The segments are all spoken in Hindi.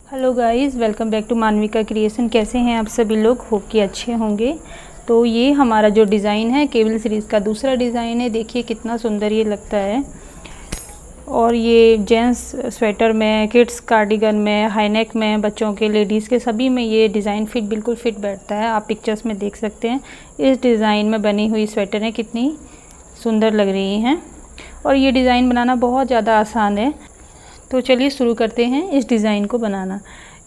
Hello guys, welcome back to Manvika creation. कैसे हैं आप सभी लोग? होप कि अच्छे होंगे। तो ये हमारा जो डिज़ाइन है केवल सीरीज़ का दूसरा डिज़ाइन है। देखिए कितना सुंदर ये लगता है। और ये जेंट्स स्वेटर में, किड्स कार्डिगन में, हाई नेक में, बच्चों के, लेडीज़ के सभी में ये डिज़ाइन बिल्कुल फिट बैठता है। आप पिक्चर्स में देख सकते हैं इस डिज़ाइन में बनी हुई स्वेटरें कितनी सुंदर लग रही हैं। और ये डिज़ाइन बनाना बहुत ज़्यादा आसान है। तो चलिए शुरू करते हैं इस डिज़ाइन को बनाना।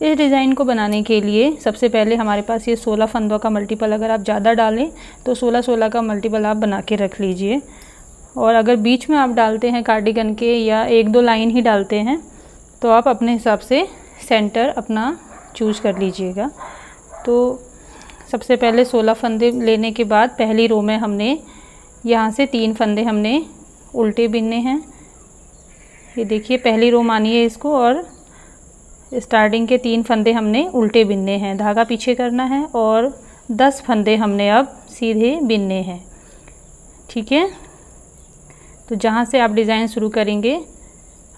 इस डिज़ाइन को बनाने के लिए सबसे पहले हमारे पास ये 16 फंदों का मल्टीपल, अगर आप ज़्यादा डालें तो 16 का मल्टीपल आप बना के रख लीजिए। और अगर बीच में आप डालते हैं कार्डिगन के या 1-2 लाइन ही डालते हैं तो आप अपने हिसाब से सेंटर अपना चूज़ कर लीजिएगा। तो सबसे पहले 16 फंदे लेने के बाद पहली रो में हमने यहाँ से 3 फंदे हमने उल्टे बिनने हैं। ये देखिए पहली रो मानिए इसको, और स्टार्टिंग के 3 फंदे हमने उल्टे बिनने हैं, धागा पीछे करना है और 10 फंदे हमने अब सीधे बिनने हैं। ठीक है, तो जहाँ से आप डिज़ाइन शुरू करेंगे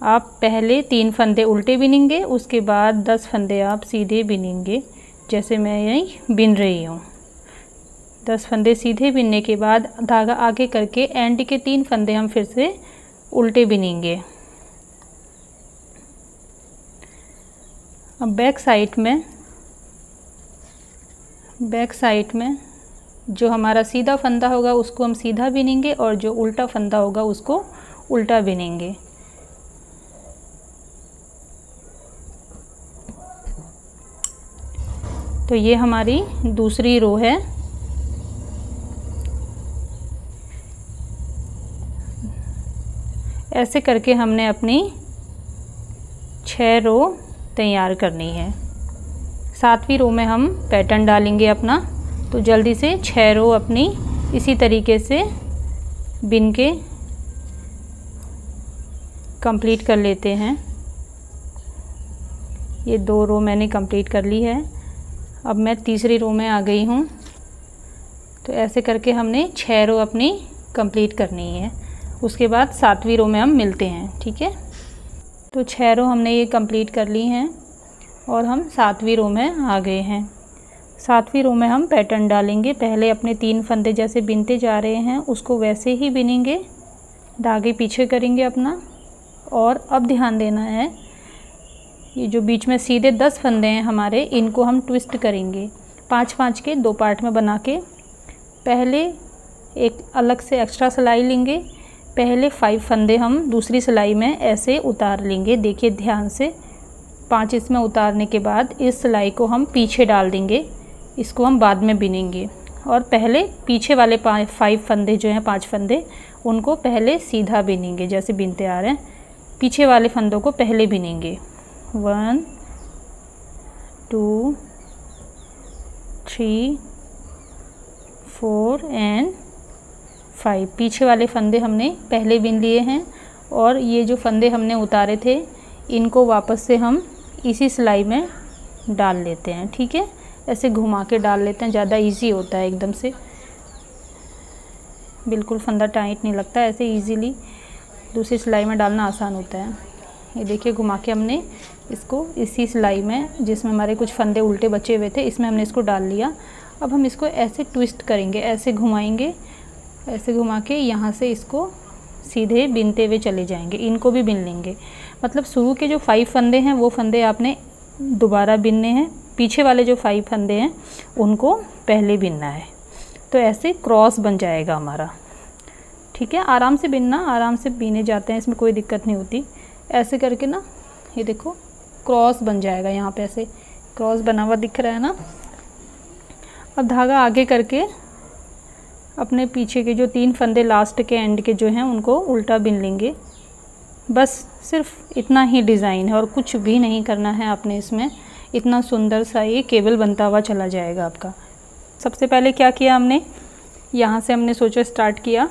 आप पहले 3 फंदे उल्टे बिनेंगे, उसके बाद 10 फंदे आप सीधे बिनेंगे, जैसे मैं यहीं बिन रही हूँ। 10 फंदे सीधे बिनने के बाद धागा आगे करके एंड के 3 फंदे हम फिर से उल्टे बिनेंगे। अब बैक साइड में जो हमारा सीधा फंदा होगा उसको हम सीधा बिनेंगे और जो उल्टा फंदा होगा उसको उल्टा बिनेंगे। तो ये हमारी दूसरी रो है। ऐसे करके हमने अपनी 6 रो तैयार करनी है। 7वीं रो में हम पैटर्न डालेंगे अपना। तो जल्दी से 6 रो अपनी इसी तरीके से बिन के कंप्लीट कर लेते हैं। ये 2 रो मैंने कंप्लीट कर ली है। अब मैं तीसरी रो में आ गई हूँ। तो ऐसे करके हमने 6 रो अपनी कंप्लीट करनी है। उसके बाद 7वीं रो में हम मिलते हैं। ठीक है, तो 6 रो हमने ये कंप्लीट कर ली हैं और हम 7वीं रो में आ गए हैं। 7वीं रो में हम पैटर्न डालेंगे। पहले अपने 3 फंदे जैसे बिनते जा रहे हैं उसको वैसे ही बिनेंगे, धागे पीछे करेंगे अपना। और अब ध्यान देना है, ये जो बीच में सीधे 10 फंदे हैं हमारे, इनको हम ट्विस्ट करेंगे 5-5 के 2 पार्ट में बना के। पहले एक अलग से एक्स्ट्रा सिलाई लेंगे, पहले 5 फंदे हम दूसरी सिलाई में ऐसे उतार लेंगे। देखिए ध्यान से, 5 इसमें उतारने के बाद इस सिलाई को हम पीछे डाल देंगे, इसको हम बाद में बिनेंगे। और पहले पीछे वाले 5 फंदे जो हैं, 5 फंदे, उनको पहले सीधा बिनेंगे जैसे बिनते आ रहे हैं। पीछे वाले फंदों को पहले बिनेंगे। 1 2 3 4 एंड 5। पीछे वाले फंदे हमने पहले बिन लिए हैं और ये जो फंदे हमने उतारे थे इनको वापस से हम इसी सिलाई में डाल लेते हैं। ठीक है, ऐसे घुमा के डाल लेते हैं, ज़्यादा इजी होता है, एकदम से बिल्कुल फंदा टाइट नहीं लगता। ऐसे इजीली दूसरी सिलाई में डालना आसान होता है। ये देखिए घुमा के हमने इसको इसी सिलाई में, जिसमें हमारे कुछ फंदे उल्टे बचे हुए थे, इसमें हमने इसको डाल लिया। अब हम इसको ऐसे ट्विस्ट करेंगे, ऐसे घुमाएंगे, ऐसे घुमा के यहाँ से इसको सीधे बिनते हुए चले जाएंगे। इनको भी बिन लेंगे, मतलब शुरू के जो 5 फंदे हैं वो फंदे आपने दोबारा बिनने हैं, पीछे वाले जो 5 फंदे हैं उनको पहले बिनना है। तो ऐसे क्रॉस बन जाएगा हमारा। ठीक है, आराम से बिनना, आराम से बिने जाते हैं, इसमें कोई दिक्कत नहीं होती। ऐसे करके ना, ये देखो क्रॉस बन जाएगा। यहाँ पे ऐसे क्रॉस बना हुआ दिख रहा है ना। अब धागा आगे करके अपने पीछे के जो 3 फंदे लास्ट के एंड के जो हैं उनको उल्टा बिन लेंगे। बस सिर्फ इतना ही डिज़ाइन है और कुछ भी नहीं करना है आपने इसमें। इतना सुंदर सा ये केबल बनता हुआ चला जाएगा आपका। सबसे पहले क्या किया हमने, यहाँ से हमने सोचा स्टार्ट किया,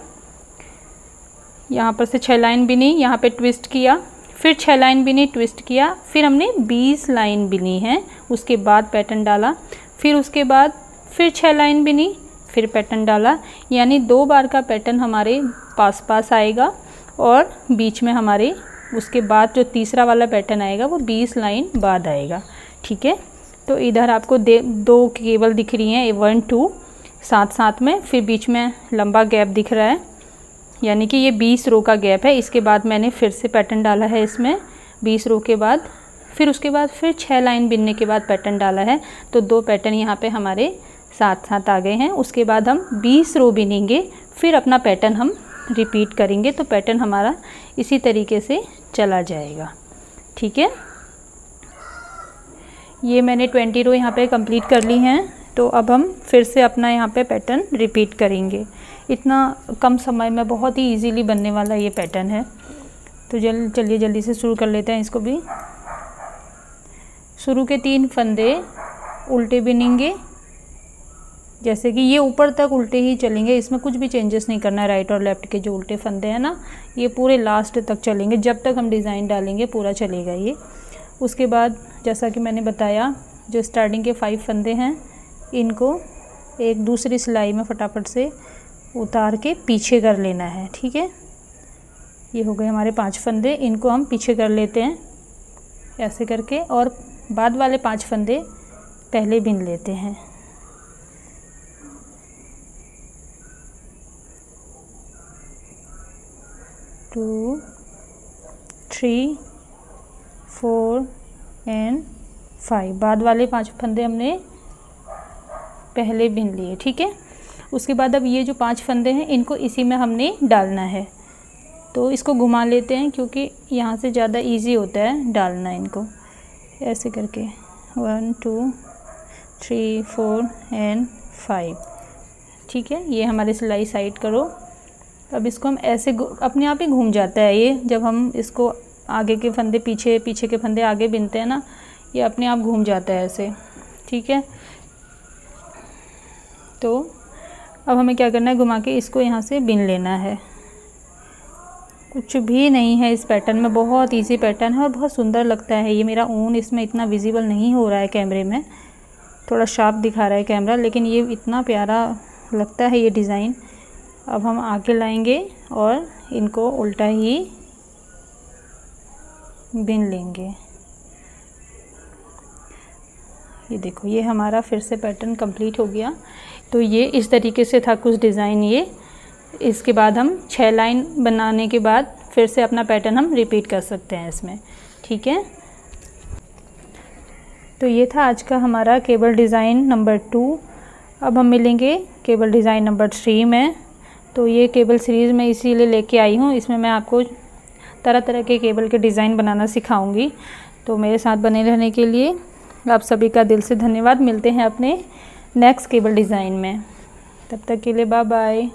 यहाँ पर से 6 लाइन बिनी, यहाँ पे ट्विस्ट किया, फिर 6 लाइन बिनी, ट्विस्ट किया, फिर हमने 20 लाइन बिनी है, उसके बाद पैटर्न डाला, फिर उसके बाद फिर 6 लाइन बिनी, फिर पैटर्न डाला। यानी 2 बार का पैटर्न हमारे पास आएगा और बीच में हमारे उसके बाद जो तीसरा वाला पैटर्न आएगा वो 20 लाइन बाद आएगा। ठीक है। तो इधर आपको 2 केबल दिख रही हैं, 1 2 साथ साथ में, फिर बीच में लंबा गैप दिख रहा है, यानी कि ये 20 रो का गैप है। इसके बाद मैंने फिर से पैटर्न डाला है इसमें 20 रो के बाद, फिर उसके बाद फिर 6 लाइन बिनने के बाद पैटर्न डाला है। तो 2 पैटर्न यहाँ पे हमारे साथ साथ आ गए हैं। उसके बाद हम 20 रो बिनेंगे, फिर अपना पैटर्न हम रिपीट करेंगे, तो पैटर्न हमारा इसी तरीके से चला जाएगा, ठीक है। ये मैंने 20 रो यहाँ पे कंप्लीट कर ली हैं। तो अब हम फिर से अपना यहाँ पे पैटर्न रिपीट करेंगे। इतना कम समय में बहुत ही इजीली बनने वाला ये पैटर्न है। तो चलिए जल्दी से शुरू कर लेते हैं इसको भी। शुरू के 3 फंदे उल्टे बिनेंगे, जैसे कि ये ऊपर तक उल्टे ही चलेंगे, इसमें कुछ भी चेंजेस नहीं करना है। राइट और लेफ़्ट के जो उल्टे फंदे हैं ना, ये पूरे लास्ट तक चलेंगे, जब तक हम डिज़ाइन डालेंगे पूरा चलेगा ये। उसके बाद जैसा कि मैंने बताया, जो स्टार्टिंग के 5 फंदे हैं इनको एक दूसरी सिलाई में फटाफट से उतार के पीछे कर लेना है, ठीक है। ये हो गए हमारे 5 फंदे, इनको हम पीछे कर लेते हैं ऐसे करके, और बाद वाले 5 फंदे पहले बिन लेते हैं। टू 3 4 एंड 5, बाद वाले 5 फंदे हमने पहले बिन लिए, ठीक है। उसके बाद अब ये जो 5 फंदे हैं इनको इसी में हमने डालना है। तो इसको घुमा लेते हैं, क्योंकि यहाँ से ज़्यादा इजी होता है डालना इनको, ऐसे करके 1 2 3 4 एंड 5, ठीक है। ये हमारी सिलाई साइड करो। अब इसको हम ऐसे अपने आप ही घूम जाता है ये, जब हम इसको आगे के फंदे पीछे, पीछे के फंदे आगे बिनते हैं ना, ये अपने आप घूम जाता है ऐसे, ठीक है। तो अब हमें क्या करना है, घुमा के इसको यहाँ से बिन लेना है। कुछ भी नहीं है इस पैटर्न में, बहुत इजी पैटर्न है और बहुत सुंदर लगता है। ये मेरा ऊन इसमें इतना विजिबल नहीं हो रहा है कैमरे में, थोड़ा शार्प दिखा रहा है कैमरा, लेकिन ये इतना प्यारा लगता है ये डिज़ाइन। अब हम आगे लाएंगे और इनको उल्टा ही बिन लेंगे। ये देखो, ये हमारा फिर से पैटर्न कंप्लीट हो गया। तो ये इस तरीके से था कुछ डिज़ाइन ये। इसके बाद हम 6 लाइन बनाने के बाद फिर से अपना पैटर्न हम रिपीट कर सकते हैं इसमें, ठीक है। तो ये था आज का हमारा केबल डिज़ाइन नंबर 2। अब हम मिलेंगे केबल डिज़ाइन नंबर 3 में। तो ये केबल सीरीज़ में इसीलिए लेके आई हूँ, इसमें मैं आपको तरह तरह के केबल के डिज़ाइन बनाना सिखाऊंगी। तो मेरे साथ बने रहने के लिए आप सभी का दिल से धन्यवाद। मिलते हैं अपने नेक्स्ट केबल डिज़ाइन में, तब तक के लिए बाय बाय।